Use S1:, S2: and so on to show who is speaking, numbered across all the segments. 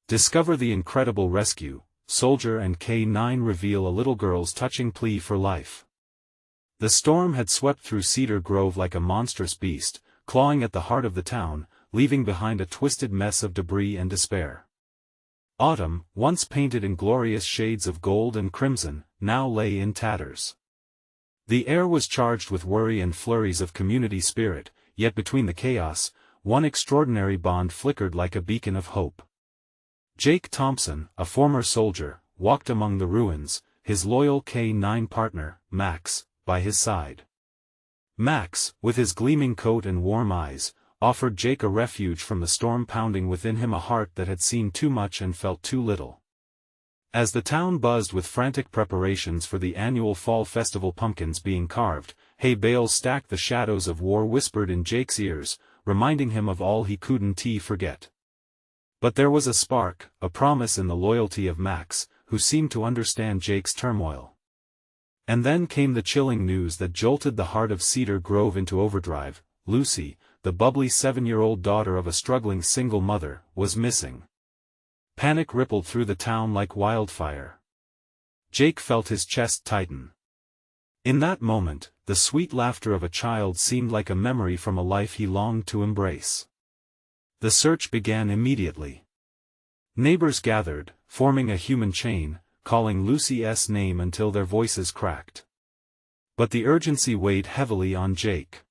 S1: Discover the incredible rescue. Soldier and K-9 reveal a little girl's touching plea for life. The storm had swept through Cedar Grove like a monstrous beast, clawing at the heart of the town, leaving behind a twisted mess of debris and despair. Autumn, once painted in glorious shades of gold and crimson, now lay in tatters. The air was charged with worry and flurries of community spirit, yet between the chaos, one extraordinary bond flickered like a beacon of hope. Jake Thompson, a former soldier, walked among the ruins, his loyal K-9 partner, Max, by his side. Max, with his gleaming coat and warm eyes, offered Jake a refuge from the storm, pounding within him a heart that had seen too much and felt too little. As the town buzzed with frantic preparations for the annual fall festival, pumpkins being carved, hay bales stacked, the shadows of war whispered in Jake's ears, reminding him of all he couldn't forget. But there was a spark, a promise in the loyalty of Max, who seemed to understand Jake's turmoil. And then came the chilling news that jolted the heart of Cedar Grove into overdrive. Lucy, the bubbly 7-year-old daughter of a struggling single mother, was missing. Panic rippled through the town like wildfire. Jake felt his chest tighten. In that moment, the sweet laughter of a child seemed like a memory from a life he longed to embrace. The search began immediately. Neighbors gathered, forming a human chain, calling Lucy's name until their voices cracked. But the urgency weighed heavily on Jake.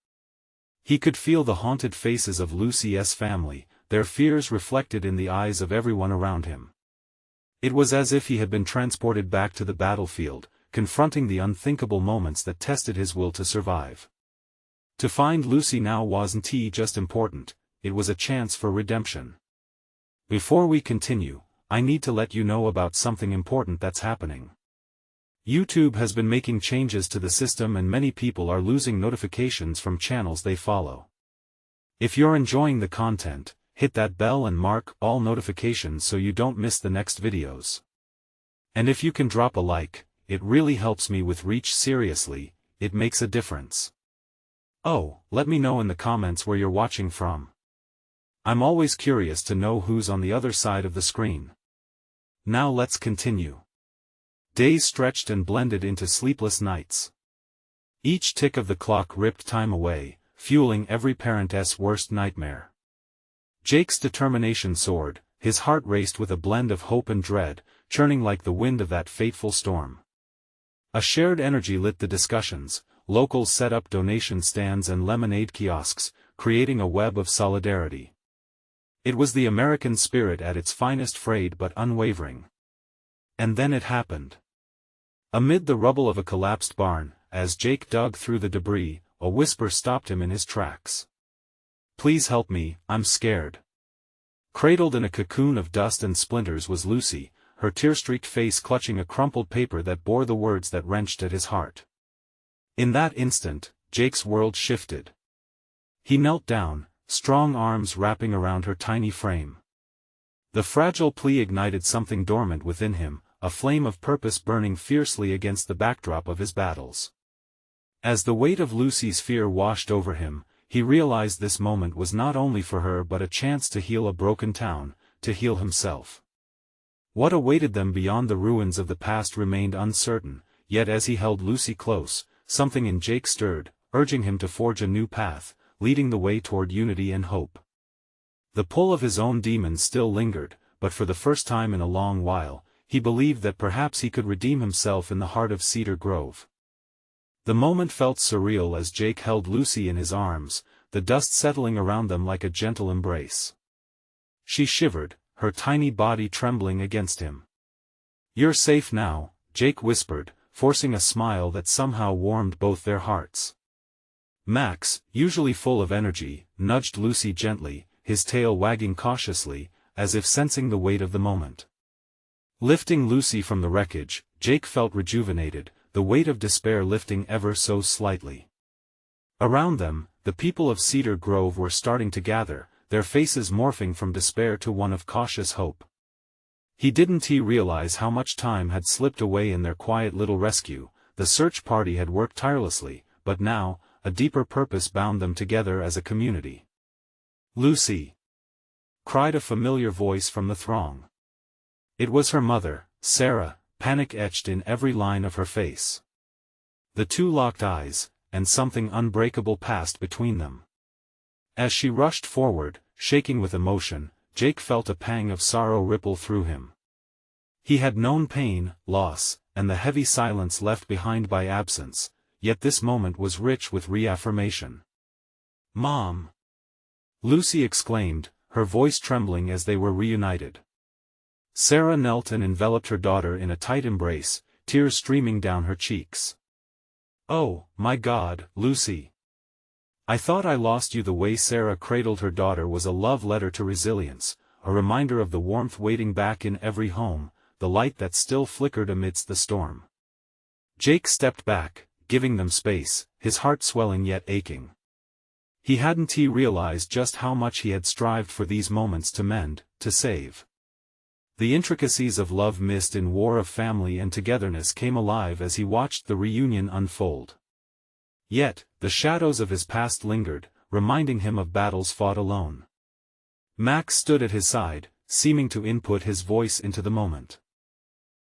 S1: He could feel the haunted faces of Lucy's family, their fears reflected in the eyes of everyone around him. It was as if he had been transported back to the battlefield, confronting the unthinkable moments that tested his will to survive. To find Lucy now wasn't just important, it was a chance for redemption. Before we continue, I need to let you know about something important that's happening. YouTube has been making changes to the system and many people are losing notifications from channels they follow. If you're enjoying the content, hit that bell and mark all notifications so you don't miss the next videos. And if you can drop a like, it really helps me with reach. Seriously, it makes a difference. Oh, let me know in the comments where you're watching from. I'm always curious to know who's on the other side of the screen. Now let's continue. Days stretched and blended into sleepless nights. Each tick of the clock ripped time away, fueling every parent's worst nightmare. Jake's determination soared, his heart raced with a blend of hope and dread, churning like the wind of that fateful storm. A shared energy lit the discussions. Locals set up donation stands and lemonade kiosks, creating a web of solidarity. It was the American spirit at its finest, frayed but unwavering. And then it happened. Amid the rubble of a collapsed barn, as Jake dug through the debris, a whisper stopped him in his tracks. "Please help me, I'm scared." Cradled in a cocoon of dust and splinters was Lucy, her tear-streaked face clutching a crumpled paper that bore the words that wrenched at his heart. In that instant, Jake's world shifted. He knelt down, strong arms wrapping around her tiny frame. The fragile plea ignited something dormant within him, a flame of purpose burning fiercely against the backdrop of his battles. As the weight of Lucy's fear washed over him, he realized this moment was not only for her but a chance to heal a broken town, to heal himself. What awaited them beyond the ruins of the past remained uncertain, yet as he held Lucy close, something in Jake stirred, urging him to forge a new path, leading the way toward unity and hope. The pull of his own demons still lingered, but for the first time in a long while, he believed that perhaps he could redeem himself in the heart of Cedar Grove. The moment felt surreal as Jake held Lucy in his arms, the dust settling around them like a gentle embrace. She shivered, her tiny body trembling against him. "You're safe now," Jake whispered, forcing a smile that somehow warmed both their hearts. Max, usually full of energy, nudged Lucy gently, his tail wagging cautiously, as if sensing the weight of the moment. Lifting Lucy from the wreckage, Jake felt rejuvenated, the weight of despair lifting ever so slightly. Around them, the people of Cedar Grove were starting to gather, their faces morphing from despair to one of cautious hope. He didn't realize how much time had slipped away in their quiet little rescue. The search party had worked tirelessly, but now, a deeper purpose bound them together as a community. "Lucy!" cried a familiar voice from the throng. It was her mother, Sarah, panic etched in every line of her face. The two locked eyes, and something unbreakable passed between them. As she rushed forward, shaking with emotion, Jake felt a pang of sorrow ripple through him. He had known pain, loss, and the heavy silence left behind by absence, yet this moment was rich with reaffirmation. "Mom!" Lucy exclaimed, her voice trembling as they were reunited. Sarah knelt and enveloped her daughter in a tight embrace, tears streaming down her cheeks. "Oh, my God, Lucy! I thought I lost you." The way Sarah cradled her daughter was a love letter to resilience, a reminder of the warmth waiting back in every home, the light that still flickered amidst the storm. Jake stepped back, giving them space, his heart swelling yet aching. He hadn't realized just how much he had strived for these moments to mend, to save. The intricacies of love missed in war of family and togetherness came alive as he watched the reunion unfold. Yet, the shadows of his past lingered, reminding him of battles fought alone. Max stood at his side, seeming to input his voice into the moment.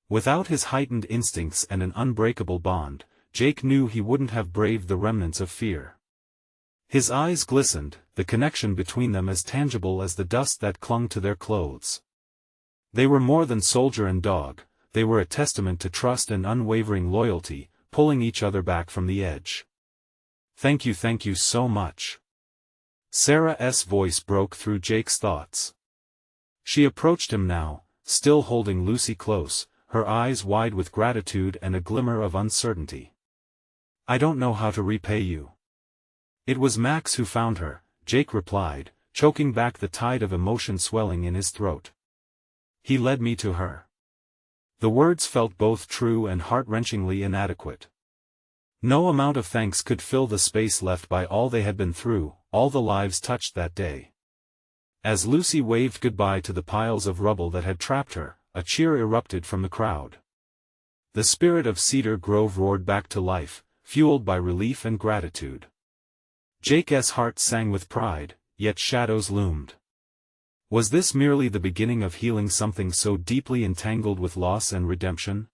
S1: Without his heightened instincts and an unbreakable bond, Jake knew he wouldn't have braved the remnants of fear. His eyes glistened, the connection between them as tangible as the dust that clung to their clothes. They were more than soldier and dog, they were a testament to trust and unwavering loyalty, pulling each other back from the edge. Thank you so much." Sarah's voice broke through Jake's thoughts. She approached him now, still holding Lucy close, her eyes wide with gratitude and a glimmer of uncertainty. "I don't know how to repay you." "It was Max who found her," Jake replied, choking back the tide of emotion swelling in his throat. "He led me to her." The words felt both true and heart-wrenchingly inadequate. No amount of thanks could fill the space left by all they had been through, all the lives touched that day. As Lucy waved goodbye to the piles of rubble that had trapped her, a cheer erupted from the crowd. The spirit of Cedar Grove roared back to life, fueled by relief and gratitude. Jake's heart sang with pride, yet shadows loomed. Was this merely the beginning of healing something so deeply entangled with loss and redemption?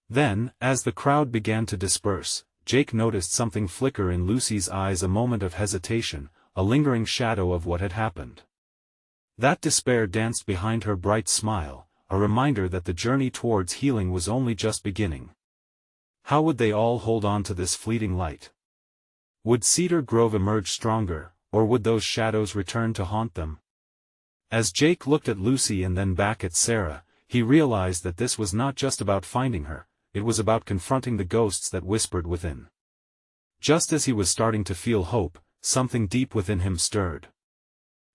S1: Then, as the crowd began to disperse, Jake noticed something flicker in Lucy's eyes, a moment of hesitation, a lingering shadow of what had happened. That despair danced behind her bright smile, a reminder that the journey towards healing was only just beginning. How would they all hold on to this fleeting light? Would Cedar Grove emerge stronger, or would those shadows return to haunt them? As Jake looked at Lucy and then back at Sarah, he realized that this was not just about finding her, it was about confronting the ghosts that whispered within. Just as he was starting to feel hope, something deep within him stirred.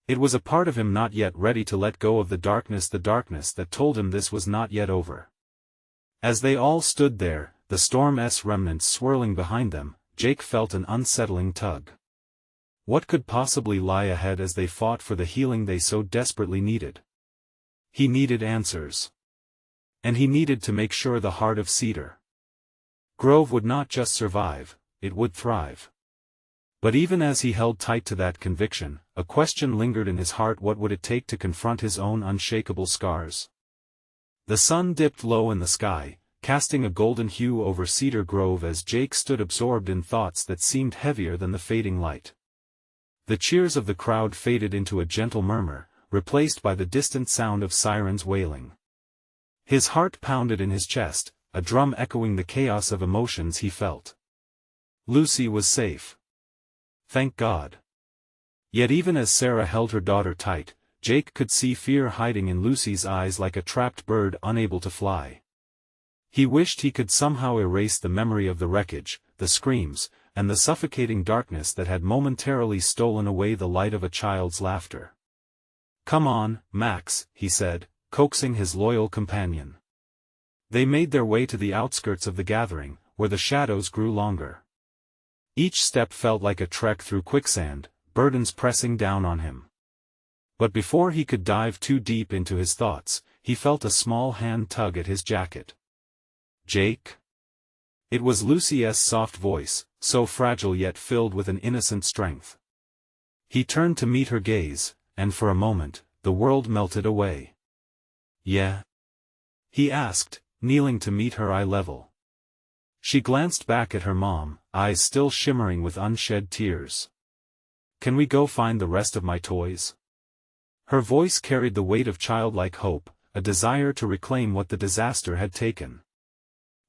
S1: It was a part of him not yet ready to let go of the darkness that told him this was not yet over. As they all stood there, the storm's remnants swirling behind them, Jake felt an unsettling tug. What could possibly lie ahead as they fought for the healing they so desperately needed? He needed answers. And he needed to make sure the heart of Cedar Grove would not just survive, it would thrive. But even as he held tight to that conviction, a question lingered in his heart: what would it take to confront his own unshakable scars? The sun dipped low in the sky, casting a golden hue over Cedar Grove as Jake stood absorbed in thoughts that seemed heavier than the fading light. The cheers of the crowd faded into a gentle murmur, replaced by the distant sound of sirens wailing. His heart pounded in his chest, a drum echoing the chaos of emotions he felt. Lucy was safe. Thank God. Yet even as Sarah held her daughter tight, Jake could see fear hiding in Lucy's eyes like a trapped bird unable to fly. He wished he could somehow erase the memory of the wreckage, the screams, and the suffocating darkness that had momentarily stolen away the light of a child's laughter. "Come on, Max," he said, coaxing his loyal companion. They made their way to the outskirts of the gathering, where the shadows grew longer. Each step felt like a trek through quicksand, burdens pressing down on him. But before he could dive too deep into his thoughts, he felt a small hand tug at his jacket. "Jake?" It was Lucy's soft voice, so fragile yet filled with an innocent strength. He turned to meet her gaze, and for a moment, the world melted away. "Yeah?" he asked, kneeling to meet her eye level. She glanced back at her mom, eyes still shimmering with unshed tears. "Can we go find the rest of my toys?" Her voice carried the weight of childlike hope, a desire to reclaim what the disaster had taken.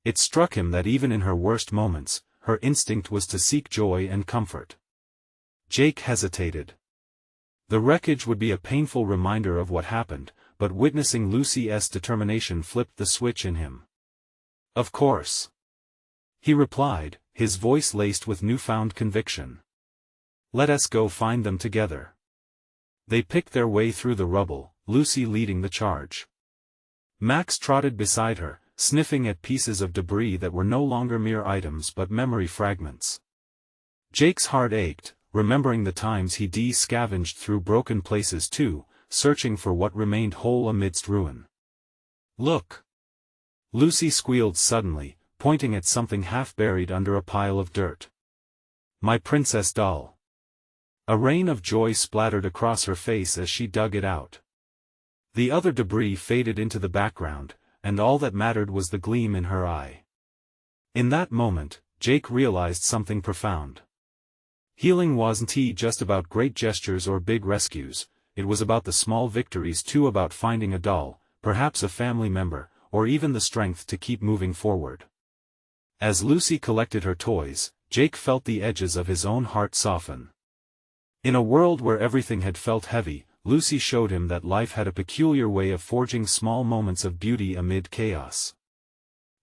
S1: It struck him that even in her worst moments, her instinct was to seek joy and comfort. Jake hesitated. The wreckage would be a painful reminder of what happened, but witnessing Lucy's determination flipped the switch in him. "Of course," he replied, his voice laced with newfound conviction. "Let us go find them together." They picked their way through the rubble, Lucy leading the charge. Max trotted beside her, sniffing at pieces of debris that were no longer mere items but memory fragments. Jake's heart ached, remembering the times he scavenged through broken places too, searching for what remained whole amidst ruin. "Look!" Lucy squealed suddenly, pointing at something half buried under a pile of dirt. "My princess doll." A rain of joy splattered across her face as she dug it out. The other debris faded into the background, and all that mattered was the gleam in her eye. In that moment, Jake realized something profound. Healing wasn't just about great gestures or big rescues, it was about the small victories too, about finding a doll, perhaps a family member, or even the strength to keep moving forward. As Lucy collected her toys, Jake felt the edges of his own heart soften. In a world where everything had felt heavy, Lucy showed him that life had a peculiar way of forging small moments of beauty amid chaos.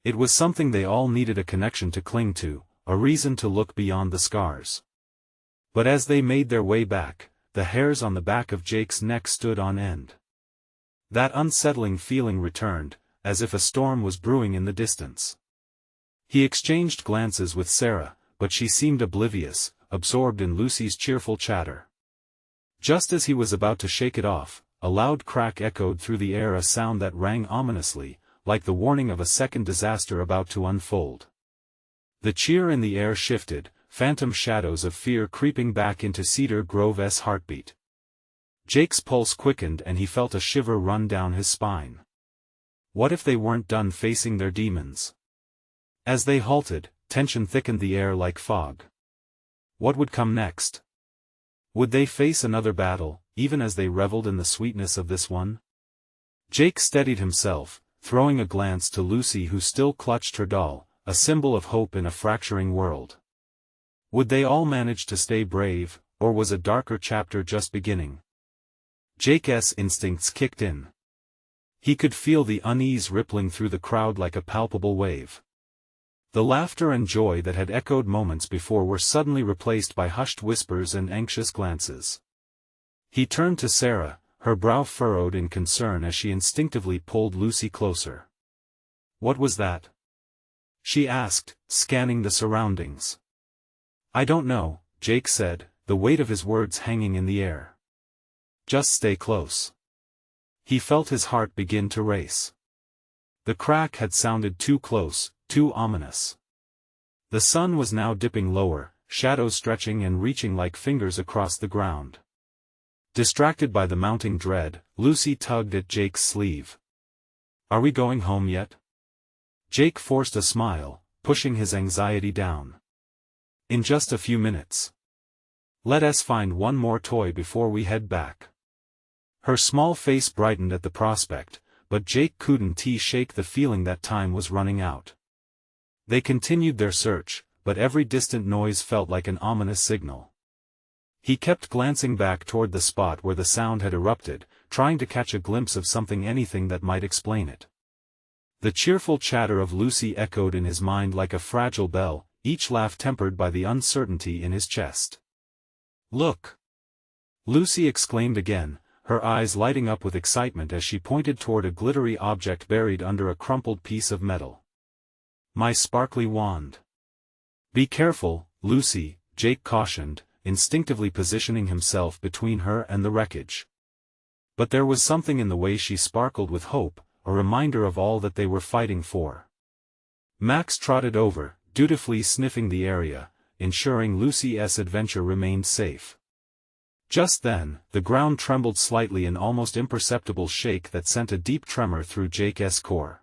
S1: It was something they all needed, a connection to cling to, a reason to look beyond the scars. But as they made their way back, the hairs on the back of Jake's neck stood on end. That unsettling feeling returned, as if a storm was brewing in the distance. He exchanged glances with Sarah, but she seemed oblivious, absorbed in Lucy's cheerful chatter. Just as he was about to shake it off, a loud crack echoed through the air, a sound that rang ominously, like the warning of a second disaster about to unfold. The cheer in the air shifted, phantom shadows of fear creeping back into Cedar Grove's heartbeat. Jake's pulse quickened and he felt a shiver run down his spine. What if they weren't done facing their demons? As they halted, tension thickened the air like fog. What would come next? Would they face another battle, even as they reveled in the sweetness of this one? Jake steadied himself, throwing a glance to Lucy, who still clutched her doll, a symbol of hope in a fracturing world. Would they all manage to stay brave, or was a darker chapter just beginning? Jake's instincts kicked in. He could feel the unease rippling through the crowd like a palpable wave. The laughter and joy that had echoed moments before were suddenly replaced by hushed whispers and anxious glances. He turned to Sarah, her brow furrowed in concern as she instinctively pulled Lucy closer. "What was that?" she asked, scanning the surroundings. "I don't know," Jake said, the weight of his words hanging in the air. "Just stay close." He felt his heart begin to race. The crack had sounded too close, too ominous. The sun was now dipping lower, shadows stretching and reaching like fingers across the ground. Distracted by the mounting dread, Lucy tugged at Jake's sleeve. "Are we going home yet?" Jake forced a smile, pushing his anxiety down. "In just a few minutes. Let us find one more toy before we head back." Her small face brightened at the prospect, but Jake couldn't shake the feeling that time was running out. They continued their search, but every distant noise felt like an ominous signal. He kept glancing back toward the spot where the sound had erupted, trying to catch a glimpse of something, anything that might explain it. The cheerful chatter of Lucy echoed in his mind like a fragile bell, each laugh tempered by the uncertainty in his chest. "Look!" Lucy exclaimed again, her eyes lighting up with excitement as she pointed toward a glittery object buried under a crumpled piece of metal. "My sparkly wand." "Be careful, Lucy," Jake cautioned, instinctively positioning himself between her and the wreckage. But there was something in the way she sparkled with hope, a reminder of all that they were fighting for. Max trotted over, dutifully sniffing the area, ensuring Lucy's adventure remained safe. Just then, the ground trembled slightly, an almost imperceptible shake that sent a deep tremor through Jake's core.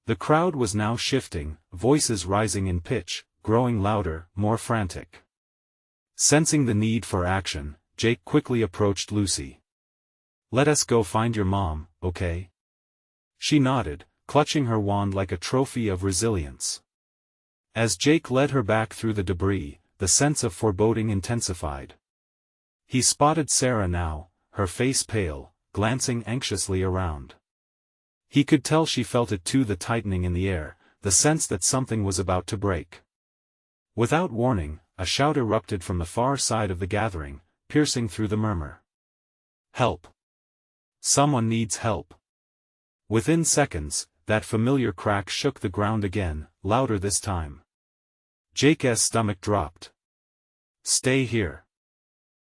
S1: The crowd was now shifting, voices rising in pitch, growing louder, more frantic. Sensing the need for action, Jake quickly approached Lucy. "Let us go find your mom, okay?" She nodded, clutching her wand like a trophy of resilience. As Jake led her back through the debris, the sense of foreboding intensified. He spotted Sarah now, her face pale, glancing anxiously around. He could tell she felt it too, the tightening in the air, the sense that something was about to break. Without warning, a shout erupted from the far side of the gathering, piercing through the murmur. "Help! Someone needs help!" Within seconds, that familiar crack shook the ground again, louder this time. Jake's stomach dropped. "Stay here!"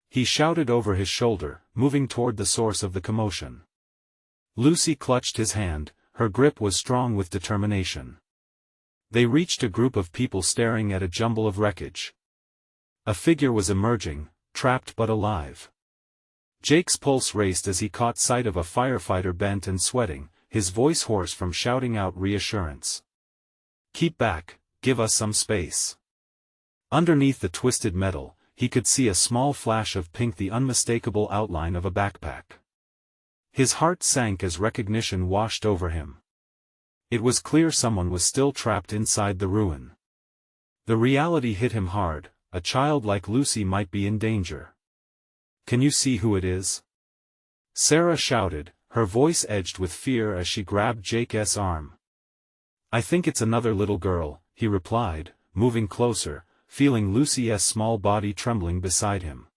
S1: He shouted over his shoulder, moving toward the source of the commotion. Lucy clutched his hand, her grip was strong with determination. They reached a group of people staring at a jumble of wreckage. A figure was emerging, trapped but alive. Jake's pulse raced as he caught sight of a firefighter bent and sweating, his voice hoarse from shouting out reassurance. "Keep back, give us some space." Underneath the twisted metal, he could see a small flash of pink, the unmistakable outline of a backpack. His heart sank as recognition washed over him. It was clear someone was still trapped inside the ruin. The reality hit him hard, a child like Lucy might be in danger. "Can you see who it is?" Sarah shouted, her voice edged with fear as she grabbed Jake's arm. "I think it's another little girl," he replied, moving closer, feeling Lucy's small body trembling beside him.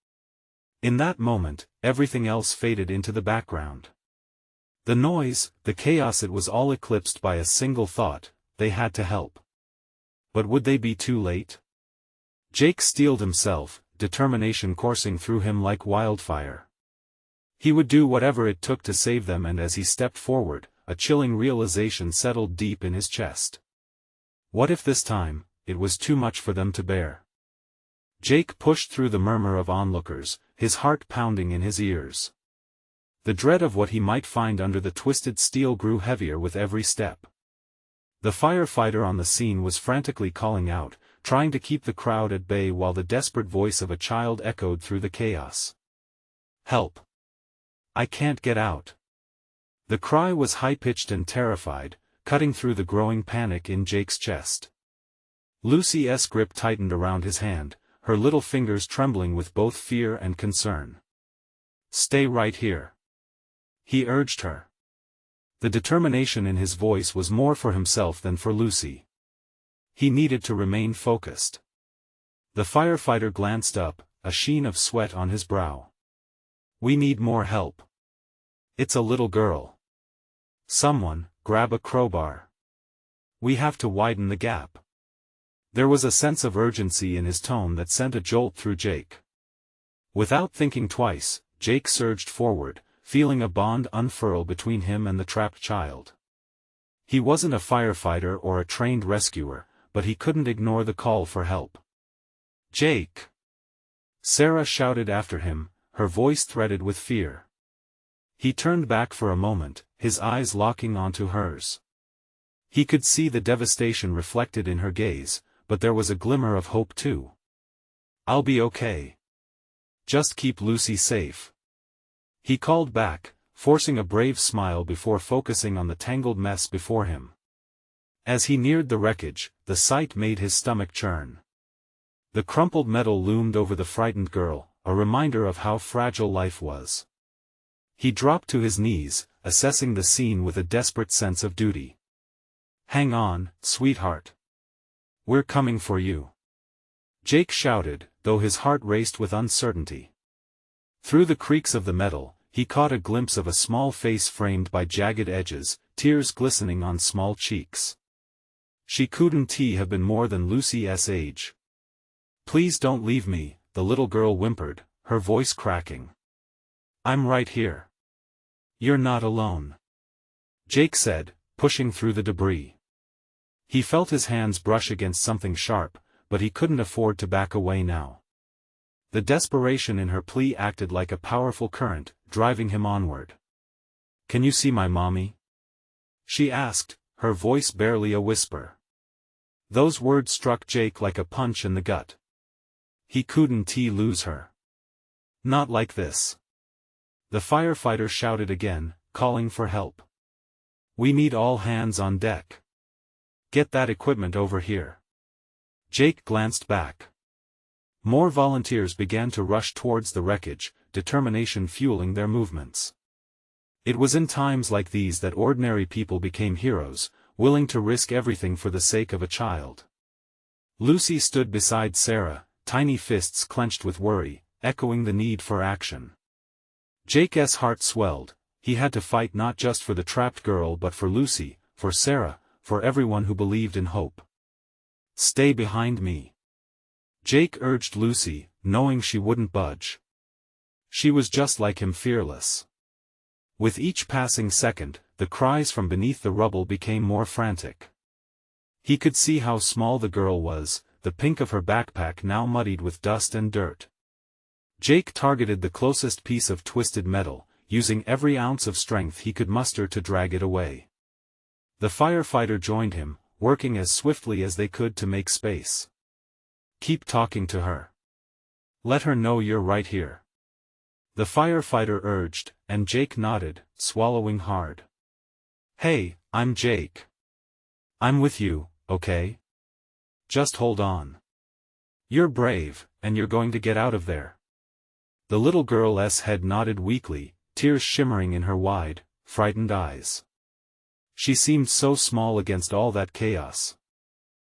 S1: In that moment, everything else faded into the background. The noise, the chaos, it was all eclipsed by a single thought: they had to help. But would they be too late? Jake steeled himself, determination coursing through him like wildfire. He would do whatever it took to save them, and as he stepped forward, a chilling realization settled deep in his chest. What if this time, it was too much for them to bear? Jake pushed through the murmur of onlookers, his heart pounding in his ears. The dread of what he might find under the twisted steel grew heavier with every step. The firefighter on the scene was frantically calling out, trying to keep the crowd at bay, while the desperate voice of a child echoed through the chaos. "Help! I can't get out!" The cry was high-pitched and terrified, cutting through the growing panic in Jake's chest. Lucy's grip tightened around his hand, her little fingers trembling with both fear and concern. "Stay right here," he urged her. The determination in his voice was more for himself than for Lucy. He needed to remain focused. The firefighter glanced up, a sheen of sweat on his brow. "We need more help. It's a little girl. Someone, grab a crowbar. We have to widen the gap." There was a sense of urgency in his tone that sent a jolt through Jake. Without thinking twice, Jake surged forward, feeling a bond unfurl between him and the trapped child. He wasn't a firefighter or a trained rescuer, but he couldn't ignore the call for help. "Jake!" Sarah shouted after him, her voice threaded with fear. He turned back for a moment, his eyes locking onto hers. He could see the devastation reflected in her gaze, but there was a glimmer of hope too. "I'll be okay. Just keep Lucy safe," he called back, forcing a brave smile before focusing on the tangled mess before him. As he neared the wreckage, the sight made his stomach churn. The crumpled metal loomed over the frightened girl, a reminder of how fragile life was. He dropped to his knees, assessing the scene with a desperate sense of duty. "Hang on, sweetheart. We're coming for you," Jake shouted, though his heart raced with uncertainty. Through the creaks of the metal, he caught a glimpse of a small face framed by jagged edges, tears glistening on small cheeks. She couldn't have been more than Lucy's age. "Please don't leave me," the little girl whimpered, her voice cracking. "I'm right here." "You're not alone," Jake said, pushing through the debris. He felt his hands brush against something sharp, but he couldn't afford to back away now. The desperation in her plea acted like a powerful current, driving him onward. "Can you see my mommy?" she asked, her voice barely a whisper. Those words struck Jake like a punch in the gut. He couldn't lose her. Not like this. The firefighter shouted again, calling for help. We need all hands on deck. Get that equipment over here. Jake glanced back. More volunteers began to rush towards the wreckage, determination fueling their movements. It was in times like these that ordinary people became heroes, willing to risk everything for the sake of a child. Lucy stood beside Sarah, tiny fists clenched with worry, echoing the need for action. Jake's heart swelled. He had to fight not just for the trapped girl but for Lucy, for Sarah, for everyone who believed in hope. Stay behind me. Jake urged Lucy, knowing she wouldn't budge. She was just like him, fearless. With each passing second, the cries from beneath the rubble became more frantic. He could see how small the girl was, the pink of her backpack now muddied with dust and dirt. Jake targeted the closest piece of twisted metal, using every ounce of strength he could muster to drag it away. The firefighter joined him, working as swiftly as they could to make space. Keep talking to her. Let her know you're right here. The firefighter urged, and Jake nodded, swallowing hard. Hey, I'm Jake. I'm with you, okay? Just hold on. You're brave, and you're going to get out of there. The little girl's head nodded weakly, tears shimmering in her wide, frightened eyes. She seemed so small against all that chaos.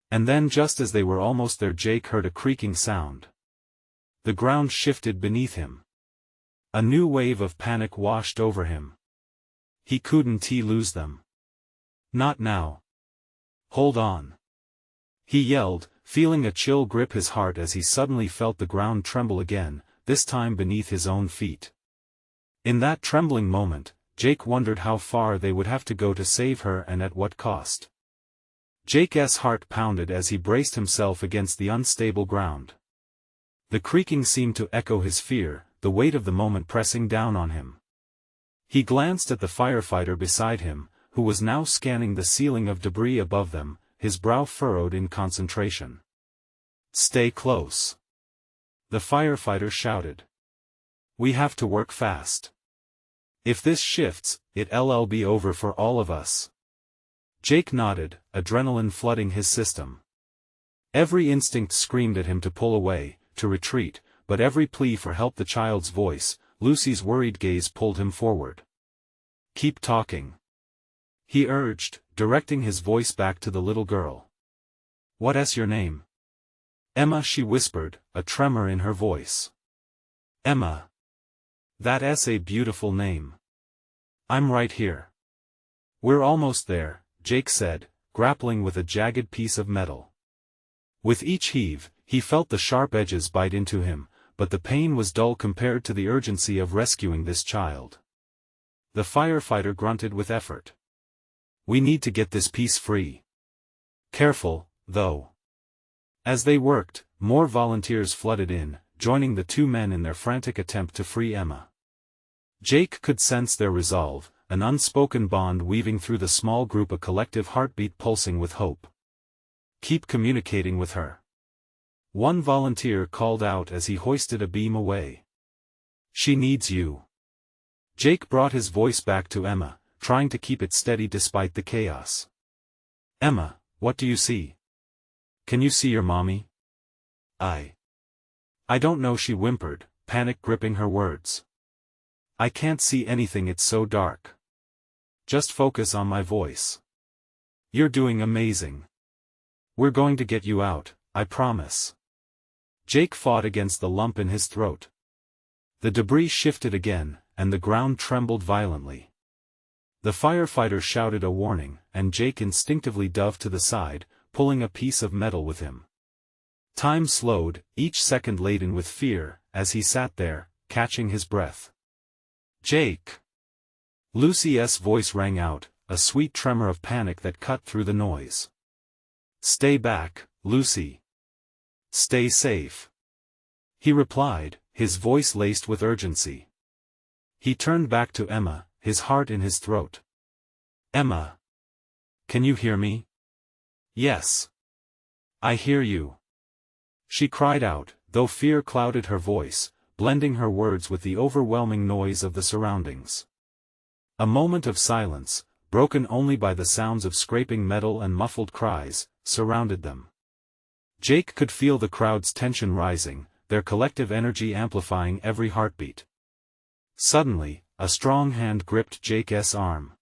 S1: And then just as they were almost there, Jake heard a creaking sound. The ground shifted beneath him. A new wave of panic washed over him. He couldn't lose them. Not now. Hold on. He yelled, feeling a chill grip his heart as he suddenly felt the ground tremble again, this time beneath his own feet. In that trembling moment, Jake wondered how far they would have to go to save her and at what cost. Jake's heart pounded as he braced himself against the unstable ground. The creaking seemed to echo his fear, the weight of the moment pressing down on him. He glanced at the firefighter beside him, who was now scanning the ceiling of debris above them, his brow furrowed in concentration. Stay close. The firefighter shouted. We have to work fast. If this shifts, it'll be over for all of us. Jake nodded, adrenaline flooding his system. Every instinct screamed at him to pull away, to retreat, but every plea for help, the child's voice, Lucy's worried gaze, pulled him forward. Keep talking. He urged, directing his voice back to the little girl. What's your name? Emma, she whispered, a tremor in her voice. Emma. That's a beautiful name. I'm right here. We're almost there, Jake said, grappling with a jagged piece of metal. With each heave, he felt the sharp edges bite into him, but the pain was dull compared to the urgency of rescuing this child. The firefighter grunted with effort. We need to get this piece free. Careful, though. As they worked, more volunteers flooded in, joining the two men in their frantic attempt to free Emma. Jake could sense their resolve, an unspoken bond weaving through the small group, a collective heartbeat pulsing with hope. Keep communicating with her. One volunteer called out as he hoisted a beam away. She needs you. Jake brought his voice back to Emma, trying to keep it steady despite the chaos. Emma, what do you see? Can you see your mommy? I don't know, she whimpered, panic gripping her words. I can't see anything, it's so dark. Just focus on my voice. You're doing amazing. We're going to get you out, I promise. Jake fought against the lump in his throat. The debris shifted again, and the ground trembled violently. The firefighter shouted a warning, and Jake instinctively dove to the side, pulling a piece of metal with him. Time slowed, each second laden with fear, as he sat there, catching his breath. Jake! Lucy's voice rang out, a sweet tremor of panic that cut through the noise. Stay back, Lucy. Stay safe. He replied, his voice laced with urgency. He turned back to Emma, his heart in his throat. Emma. Can you hear me? Yes. I hear you. She cried out, though fear clouded her voice, blending her words with the overwhelming noise of the surroundings. A moment of silence, broken only by the sounds of scraping metal and muffled cries, surrounded them. Jake could feel the crowd's tension rising, their collective energy amplifying every heartbeat. Suddenly, a strong hand gripped Jake's arm.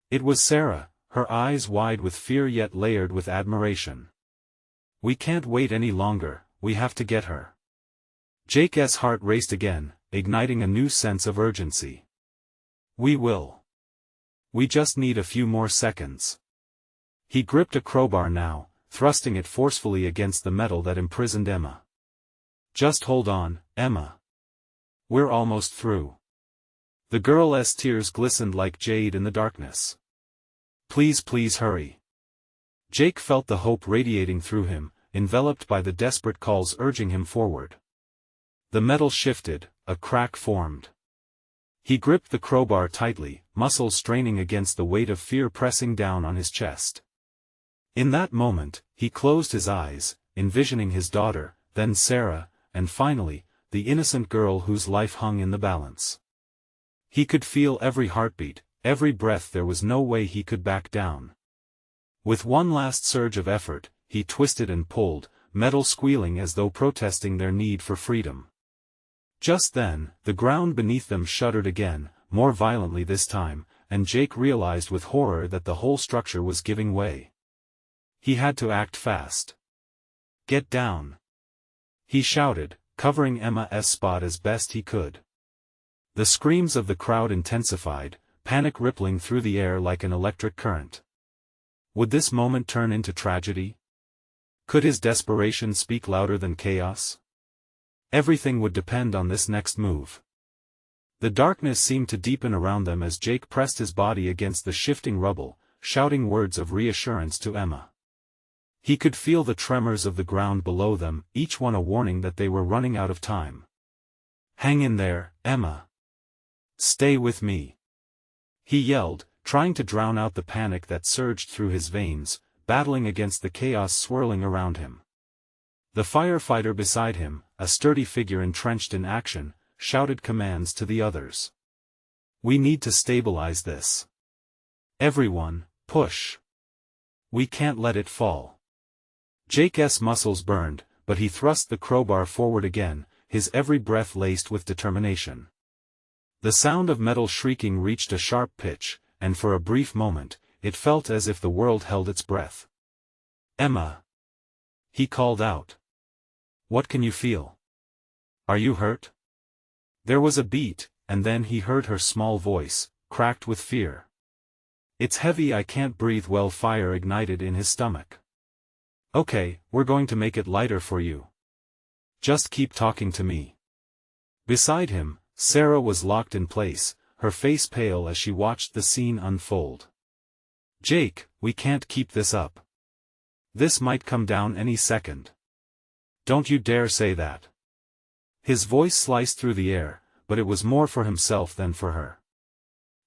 S1: It was Sarah, her eyes wide with fear yet layered with admiration. We can't wait any longer, we have to get her. Jake's heart raced again, igniting a new sense of urgency. We will. We just need a few more seconds. He gripped a crowbar now, thrusting it forcefully against the metal that imprisoned Emma. Just hold on, Emma. We're almost through. The girl's tears glistened like jade in the darkness. Please, please hurry. Jake felt the hope radiating through him, enveloped by the desperate calls urging him forward. The metal shifted, a crack formed. He gripped the crowbar tightly, muscles straining against the weight of fear pressing down on his chest. In that moment, he closed his eyes, envisioning his daughter, then Sarah, and finally, the innocent girl whose life hung in the balance. He could feel every heartbeat, every breath. There was no way he could back down. With one last surge of effort, he twisted and pulled, metal squealing as though protesting their need for freedom. Just then, the ground beneath them shuddered again, more violently this time, and Jake realized with horror that the whole structure was giving way. He had to act fast. Get down! He shouted, covering Emma's spot as best he could. The screams of the crowd intensified, panic rippling through the air like an electric current. Would this moment turn into tragedy? Could his desperation speak louder than chaos? Everything would depend on this next move. The darkness seemed to deepen around them as Jake pressed his body against the shifting rubble, shouting words of reassurance to Emma. He could feel the tremors of the ground below them, each one a warning that they were running out of time. Hang in there, Emma. Stay with me. He yelled, trying to drown out the panic that surged through his veins, battling against the chaos swirling around him. The firefighter beside him, a sturdy figure entrenched in action, shouted commands to the others. We need to stabilize this. Everyone, push. We can't let it fall. Jake's muscles burned, but he thrust the crowbar forward again, his every breath laced with determination. The sound of metal shrieking reached a sharp pitch, and for a brief moment, it felt as if the world held its breath. Emma! He called out. What can you feel? Are you hurt? There was a beat, and then he heard her small voice, cracked with fear. It's heavy, I can't breathe well. Fire ignited in his stomach. Okay, we're going to make it lighter for you. Just keep talking to me. Beside him, Sarah was locked in place, her face pale as she watched the scene unfold. Jake, we can't keep this up. This might come down any second. Don't you dare say that. His voice sliced through the air, but it was more for himself than for her.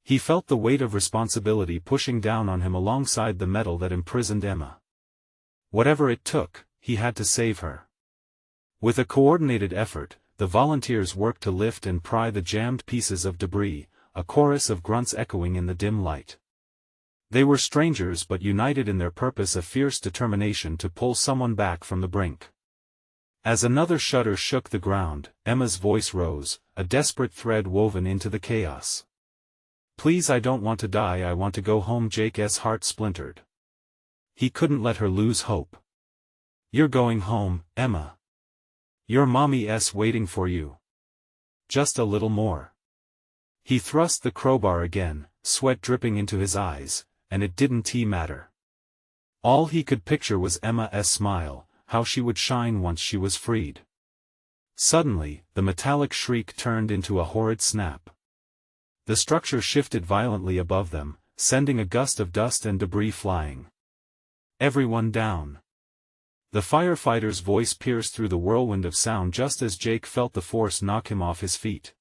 S1: He felt the weight of responsibility pushing down on him alongside the metal that imprisoned Emma. Whatever it took, he had to save her. With a coordinated effort, the volunteers worked to lift and pry the jammed pieces of debris, a chorus of grunts echoing in the dim light. They were strangers but united in their purpose, a fierce determination to pull someone back from the brink. As another shudder shook the ground, Emma's voice rose, a desperate thread woven into the chaos. Please, I don't want to die, I want to go home. Jake's heart splintered. He couldn't let her lose hope. You're going home, Emma. Your mommy's waiting for you. Just a little more. He thrust the crowbar again, sweat dripping into his eyes, and it didn't matter. All he could picture was Emma's smile, how she would shine once she was freed. Suddenly, the metallic shriek turned into a horrid snap. The structure shifted violently above them, sending a gust of dust and debris flying. Everyone down. The firefighter's voice pierced through the whirlwind of sound just as Jake felt the force knock him off his feet.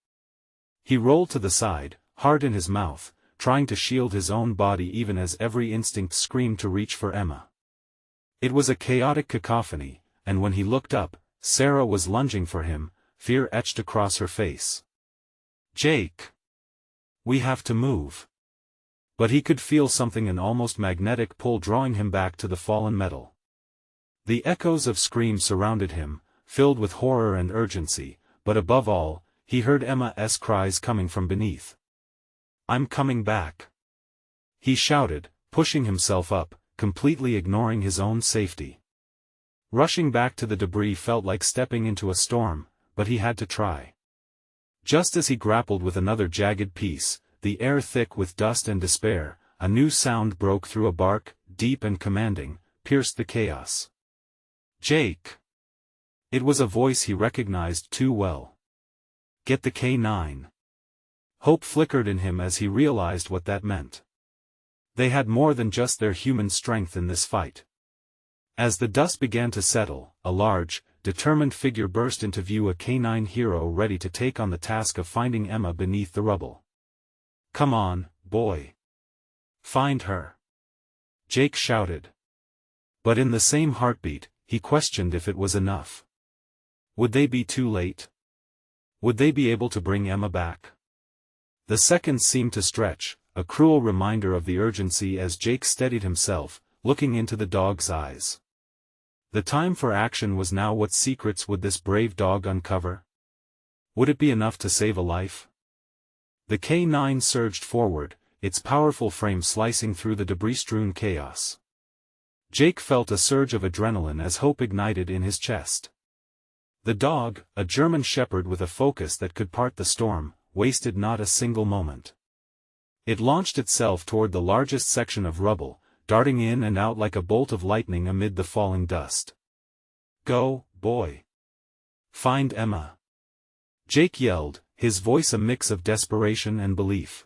S1: He rolled to the side, heart in his mouth, trying to shield his own body even as every instinct screamed to reach for Emma. It was a chaotic cacophony, and when he looked up, Sarah was lunging for him, fear etched across her face. "Jake! We have to move." But he could feel something, an almost magnetic pull drawing him back to the fallen metal. The echoes of screams surrounded him, filled with horror and urgency, but above all, he heard Emma's cries coming from beneath. "I'm coming back," he shouted, pushing himself up, completely ignoring his own safety. Rushing back to the debris felt like stepping into a storm, but he had to try. Just as he grappled with another jagged piece, the air thick with dust and despair, a new sound broke through. A bark, deep and commanding, pierced the chaos. "Jake!" It was a voice he recognized too well. "Get the K9. Hope flickered in him as he realized what that meant. They had more than just their human strength in this fight. As the dust began to settle, a large, determined figure burst into view, a K9 hero ready to take on the task of finding Emma beneath the rubble. "Come on, boy. Find her," Jake shouted. But in the same heartbeat, he questioned if it was enough. Would they be too late? Would they be able to bring Emma back? The seconds seemed to stretch, a cruel reminder of the urgency as Jake steadied himself, looking into the dog's eyes. The time for action was now. What secrets would this brave dog uncover? Would it be enough to save a life? The K9 surged forward, its powerful frame slicing through the debris-strewn chaos. Jake felt a surge of adrenaline as hope ignited in his chest. The dog, a German shepherd with a focus that could part the storm, wasted not a single moment. It launched itself toward the largest section of rubble, darting in and out like a bolt of lightning amid the falling dust. "Go, boy. Find Emma," Jake yelled, his voice a mix of desperation and belief.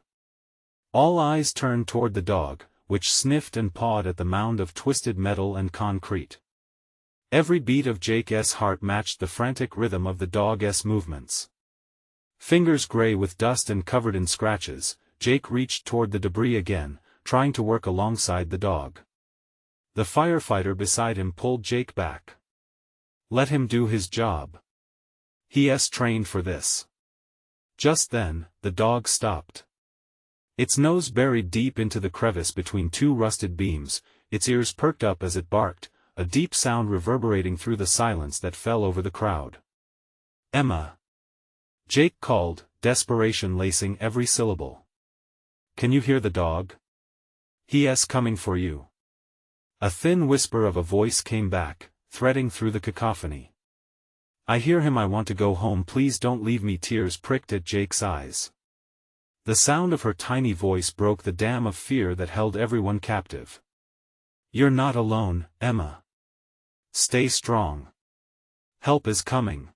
S1: All eyes turned toward the dog, which sniffed and pawed at the mound of twisted metal and concrete. Every beat of Jake's heart matched the frantic rhythm of the dog's movements. Fingers gray with dust and covered in scratches, Jake reached toward the debris again, trying to work alongside the dog. The firefighter beside him pulled Jake back. Let him do his job. He's trained for this. Just then, the dog stopped. Its nose buried deep into the crevice between two rusted beams, its ears perked up as it barked, a deep sound reverberating through the silence that fell over the crowd. "Emma!" Jake called, desperation lacing every syllable. "Can you hear the dog? He's coming for you." A thin whisper of a voice came back, threading through the cacophony. "I hear him. I want to go home. Please don't leave me." Tears pricked at Jake's eyes. The sound of her tiny voice broke the dam of fear that held everyone captive. "You're not alone, Emma. Stay strong. Help is coming."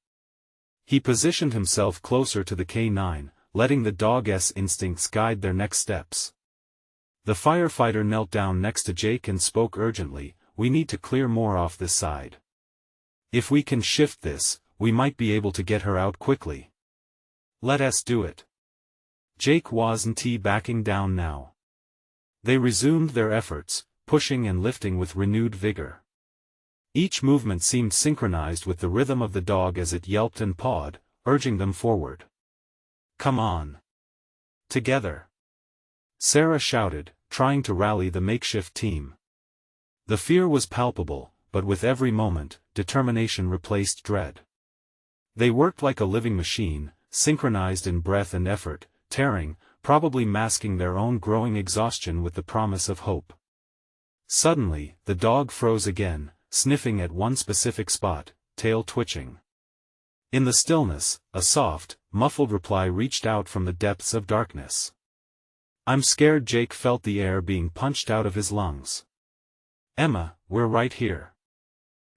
S1: He positioned himself closer to the K9, letting the dog's instincts guide their next steps. The firefighter knelt down next to Jake and spoke urgently, "We need to clear more off this side. If we can shift this, we might be able to get her out quickly. Let us do it." Jake wasn't backing down now. They resumed their efforts, pushing and lifting with renewed vigor. Each movement seemed synchronized with the rhythm of the dog as it yelped and pawed, urging them forward. "Come on. Together," Sarah shouted, trying to rally the makeshift team. The fear was palpable, but with every moment, determination replaced dread. They worked like a living machine, synchronized in breath and effort, tearing, probably masking their own growing exhaustion with the promise of hope. Suddenly, the dog froze again, sniffing at one specific spot, tail twitching. In the stillness, a soft, muffled reply reached out from the depths of darkness. "I'm scared." Jake felt the air being punched out of his lungs. "Emma, we're right here."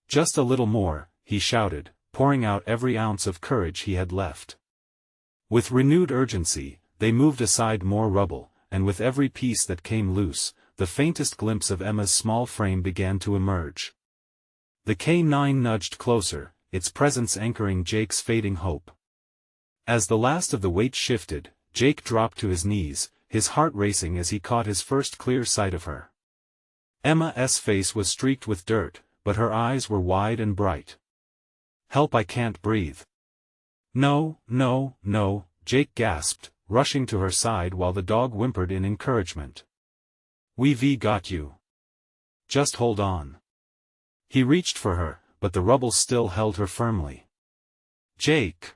S1: "Just a little more," he shouted, pouring out every ounce of courage he had left. With renewed urgency, they moved aside more rubble, and with every piece that came loose, the faintest glimpse of Emma's small frame began to emerge. The K9 nudged closer, its presence anchoring Jake's fading hope. As the last of the weight shifted, Jake dropped to his knees, his heart racing as he caught his first clear sight of her. Emma's face was streaked with dirt, but her eyes were wide and bright. "Help, I can't breathe." "No, no, no," Jake gasped, rushing to her side while the dog whimpered in encouragement. "We've got you. Just hold on." He reached for her, but the rubble still held her firmly. "Jake!"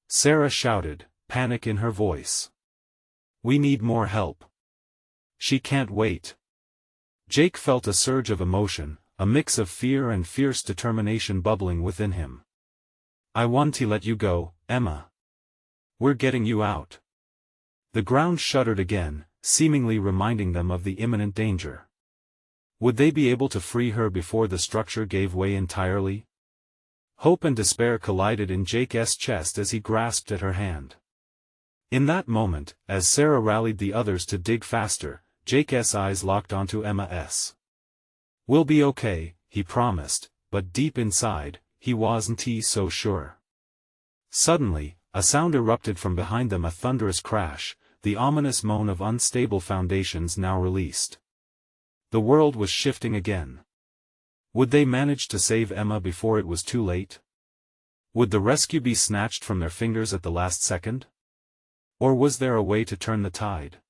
S1: Sarah shouted, panic in her voice. "We need more help. She can't wait." Jake felt a surge of emotion, a mix of fear and fierce determination bubbling within him. "I want to let you go, Emma. We're getting you out." The ground shuddered again, seemingly reminding them of the imminent danger. Would they be able to free her before the structure gave way entirely? Hope and despair collided in Jake's chest as he grasped at her hand. In that moment, as Sarah rallied the others to dig faster, Jake's eyes locked onto Emma's. "We'll be okay," he promised, but deep inside, he wasn't so sure. Suddenly, a sound erupted from behind them, a thunderous crash, the ominous moan of unstable foundations now released. The world was shifting again. Would they manage to save Emma before it was too late? Would the rescue be snatched from their fingers at the last second? Or was there a way to turn the tide?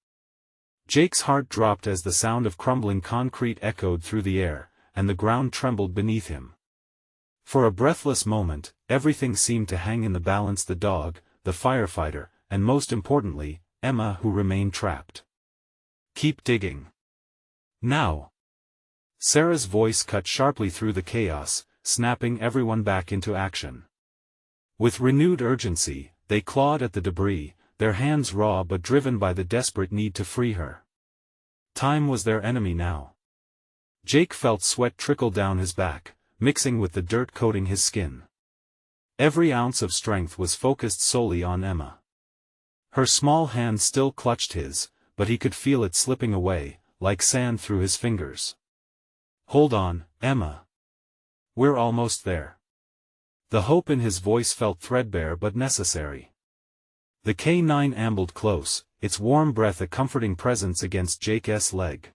S1: Jake's heart dropped as the sound of crumbling concrete echoed through the air, and the ground trembled beneath him. For a breathless moment, everything seemed to hang in the balance: the dog, the firefighter, and most importantly, Emma, who remained trapped. "Keep digging. Now!" Sarah's voice cut sharply through the chaos, snapping everyone back into action. With renewed urgency, they clawed at the debris, their hands raw but driven by the desperate need to free her. Time was their enemy now. Jake felt sweat trickle down his back, mixing with the dirt coating his skin. Every ounce of strength was focused solely on Emma. Her small hand still clutched his, but he could feel it slipping away, like sand through his fingers. "Hold on, Emma. We're almost there." The hope in his voice felt threadbare but necessary. The K9 ambled close, its warm breath a comforting presence against Jake's leg.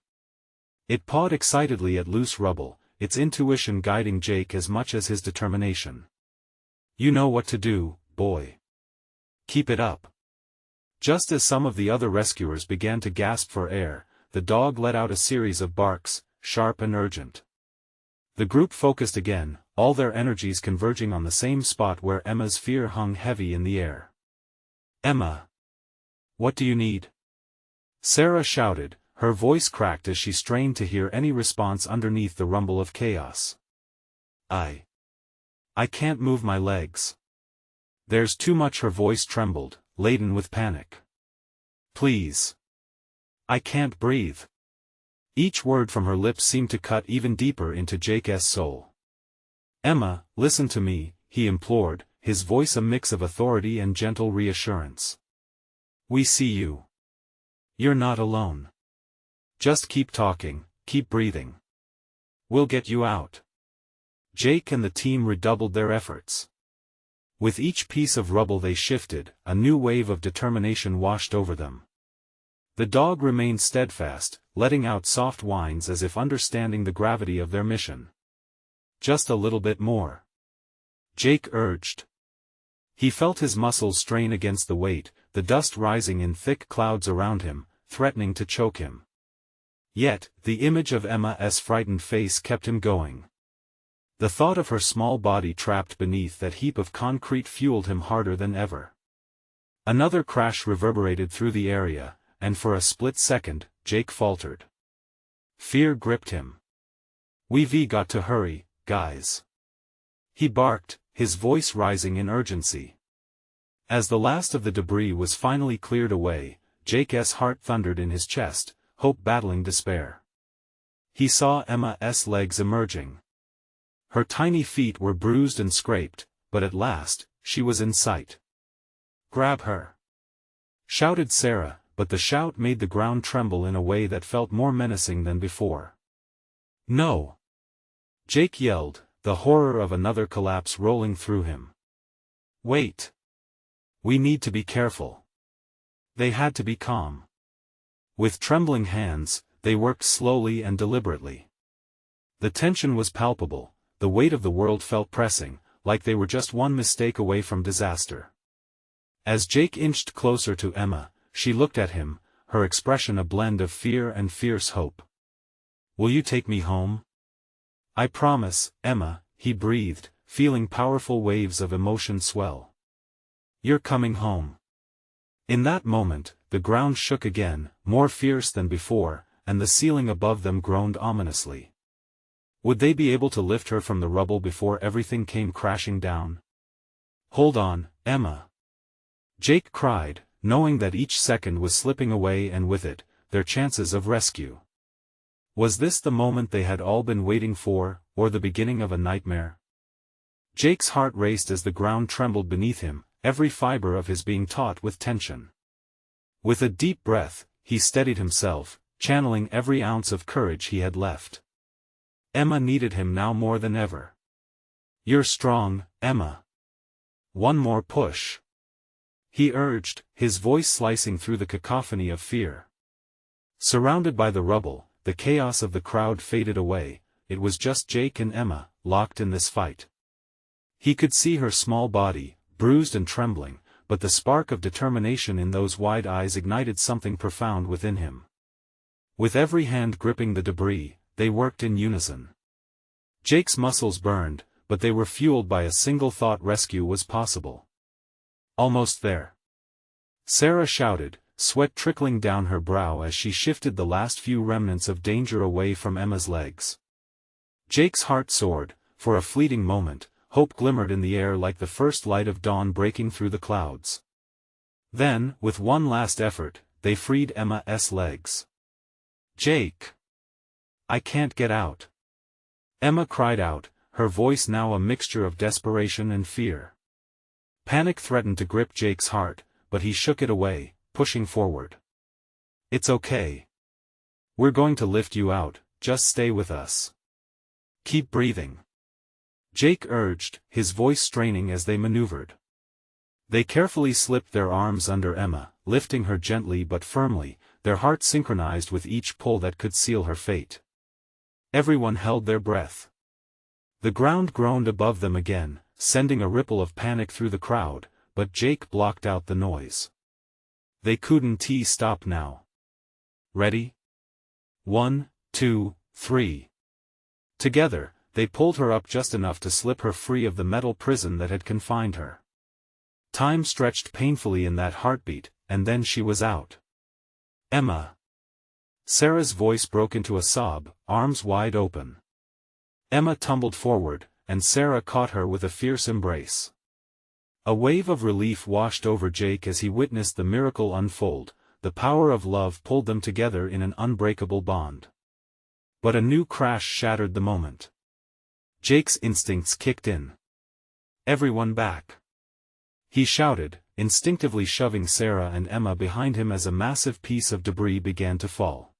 S1: It pawed excitedly at loose rubble, its intuition guiding Jake as much as his determination. "You know what to do, boy. Keep it up." Just as some of the other rescuers began to gasp for air, the dog let out a series of barks, sharp and urgent. The group focused again, all their energies converging on the same spot where Emma's fear hung heavy in the air. "Emma! What do you need?" Sarah shouted, her voice cracked as she strained to hear any response underneath the rumble of chaos. I can't move my legs. There's too much." Her voice trembled, laden with panic. "Please. I can't breathe." Each word from her lips seemed to cut even deeper into Jake's soul. "Emma, listen to me," he implored, his voice a mix of authority and gentle reassurance. "We see you. You're not alone. Just keep talking, keep breathing. We'll get you out." Jake and the team redoubled their efforts. With each piece of rubble they shifted, a new wave of determination washed over them. The dog remained steadfast, letting out soft whines as if understanding the gravity of their mission. "Just a little bit more," Jake urged. He felt his muscles strain against the weight, the dust rising in thick clouds around him, threatening to choke him. Yet, the image of Emma's frightened face kept him going. The thought of her small body trapped beneath that heap of concrete fueled him harder than ever. Another crash reverberated through the area, and for a split second, Jake faltered. Fear gripped him. "We've got to hurry, guys," he barked, his voice rising in urgency. As the last of the debris was finally cleared away, Jake's heart thundered in his chest, hope battling despair. He saw Emma's legs emerging. Her tiny feet were bruised and scraped, but at last, she was in sight. "Grab her!" shouted Sarah, but the shout made the ground tremble in a way that felt more menacing than before. "No!" Jake yelled, the horror of another collapse rolling through him. "Wait! We need to be careful." They had to be calm. With trembling hands, they worked slowly and deliberately. The tension was palpable, the weight of the world felt pressing, like they were just one mistake away from disaster. As Jake inched closer to Emma, she looked at him, her expression a blend of fear and fierce hope. "Will you take me home?" "I promise, Emma," he breathed, feeling powerful waves of emotion swell. "You're coming home." In that moment, the ground shook again, more fierce than before, and the ceiling above them groaned ominously. Would they be able to lift her from the rubble before everything came crashing down? "Hold on, Emma," Jake cried, knowing that each second was slipping away and with it, their chances of rescue. Was this the moment they had all been waiting for, or the beginning of a nightmare? Jake's heart raced as the ground trembled beneath him, every fiber of his being taut with tension. With a deep breath, he steadied himself, channeling every ounce of courage he had left. Emma needed him now more than ever. "You're strong, Emma. One more push," he urged, his voice slicing through the cacophony of fear. Surrounded by the rubble, the chaos of the crowd faded away. It was just Jake and Emma, locked in this fight. He could see her small body, bruised and trembling, but the spark of determination in those wide eyes ignited something profound within him. With every hand gripping the debris, they worked in unison. Jake's muscles burned, but they were fueled by a single thought: rescue was possible. "Almost there," Sarah shouted, sweat trickling down her brow as she shifted the last few remnants of danger away from Emma's legs. Jake's heart soared. For a fleeting moment, hope glimmered in the air like the first light of dawn breaking through the clouds. Then, with one last effort, they freed Emma's legs. "Jake! I can't get out!" Emma cried out, her voice now a mixture of desperation and fear. Panic threatened to grip Jake's heart, but he shook it away, pushing forward. "It's okay. We're going to lift you out, just stay with us. Keep breathing," Jake urged, his voice straining as they maneuvered. They carefully slipped their arms under Emma, lifting her gently but firmly, their hearts synchronized with each pull that could seal her fate. Everyone held their breath. The ground groaned above them again, sending a ripple of panic through the crowd, but Jake blocked out the noise. They couldn't stop now. "Ready? 1, 2, 3. Together, they pulled her up just enough to slip her free of the metal prison that had confined her. Time stretched painfully in that heartbeat, and then she was out. "Emma!" Sarah's voice broke into a sob, arms wide open. Emma tumbled forward, and Sarah caught her with a fierce embrace. A wave of relief washed over Jake as he witnessed the miracle unfold. The power of love pulled them together in an unbreakable bond. But a new crash shattered the moment. Jake's instincts kicked in. "Everyone back!" he shouted, instinctively shoving Sarah and Emma behind him as a massive piece of debris began to fall.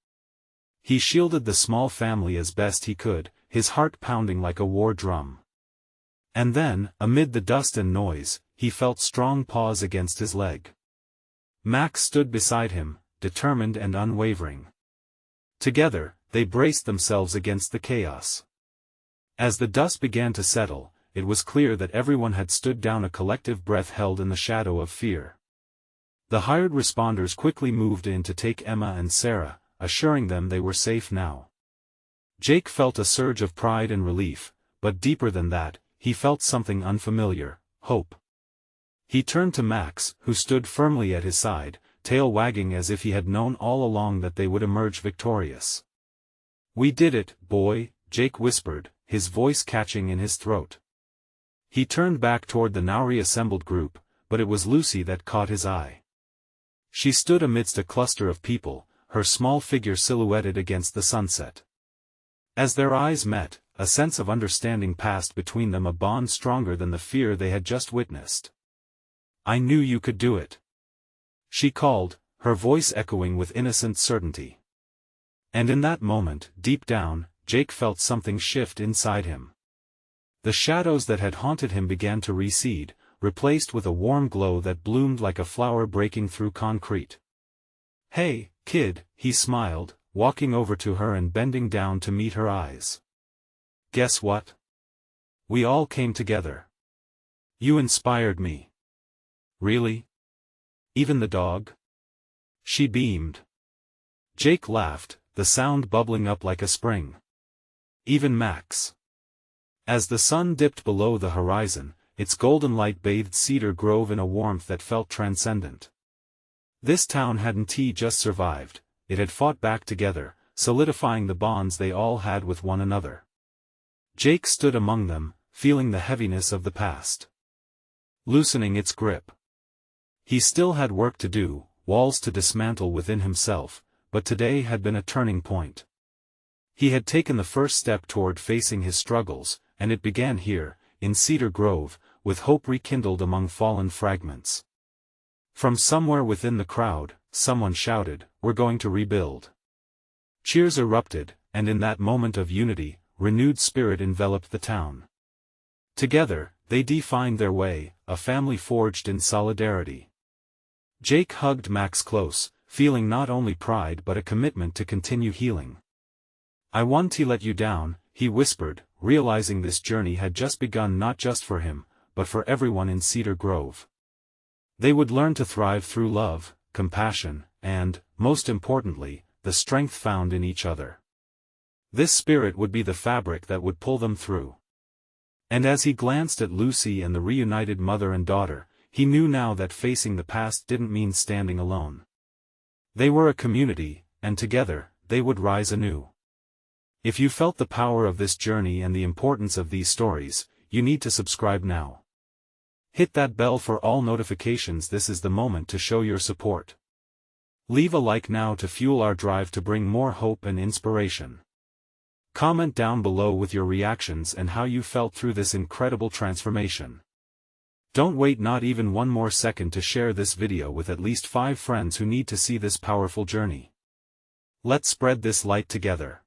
S1: He shielded the small family as best he could, his heart pounding like a war drum. And then, amid the dust and noise, he felt strong paws against his leg. Max stood beside him, determined and unwavering. Together, they braced themselves against the chaos. As the dust began to settle, it was clear that everyone had stood down, a collective breath held in the shadow of fear. The hired responders quickly moved in to take Emma and Sarah, assuring them they were safe now. Jake felt a surge of pride and relief, but deeper than that, he felt something unfamiliar: hope. He turned to Max, who stood firmly at his side, tail wagging as if he had known all along that they would emerge victorious. "We did it, boy," Jake whispered, his voice catching in his throat. He turned back toward the now reassembled group, but it was Lucy that caught his eye. She stood amidst a cluster of people, her small figure silhouetted against the sunset. As their eyes met, a sense of understanding passed between them, a bond stronger than the fear they had just witnessed. "I knew you could do it," she called, her voice echoing with innocent certainty. And in that moment, deep down, Jake felt something shift inside him. The shadows that had haunted him began to recede, replaced with a warm glow that bloomed like a flower breaking through concrete. "Hey, Kid, he smiled, walking over to her and bending down to meet her eyes. Guess what? We all came together. You inspired me. Really? Even the dog? She beamed. Jake laughed, the sound bubbling up like a spring. Even Max. As the sun dipped below the horizon, its golden light bathed Cedar Grove in a warmth that felt transcendent. This town hadn't just survived, it had fought back together, solidifying the bonds they all had with one another. Jake stood among them, feeling the heaviness of the past, loosening its grip. He still had work to do, walls to dismantle within himself, but today had been a turning point. He had taken the first step toward facing his struggles, and it began here, in Cedar Grove, with hope rekindled among fallen fragments. From somewhere within the crowd, someone shouted, "We're going to rebuild." Cheers erupted, and in that moment of unity, renewed spirit enveloped the town. Together, they defined their way, a family forged in solidarity. Jake hugged Max close, feeling not only pride but a commitment to continue healing. "I won't let you down," he whispered, realizing this journey had just begun not just for him, but for everyone in Cedar Grove. They would learn to thrive through love, compassion, and, most importantly, the strength found in each other. This spirit would be the fabric that would pull them through. And as he glanced at Lucy and the reunited mother and daughter, he knew now that facing the past didn't mean standing alone. They were a community, and together, they would rise anew. If you felt the power of this journey and the importance of these stories, you need to subscribe now. Hit that bell for all notifications. This is the moment to show your support. Leave a like now to fuel our drive to bring more hope and inspiration. Comment down below with your reactions and how you felt through this incredible transformation. Don't wait not even one more second to share this video with at least 5 friends who need to see this powerful journey. Let's spread this light together.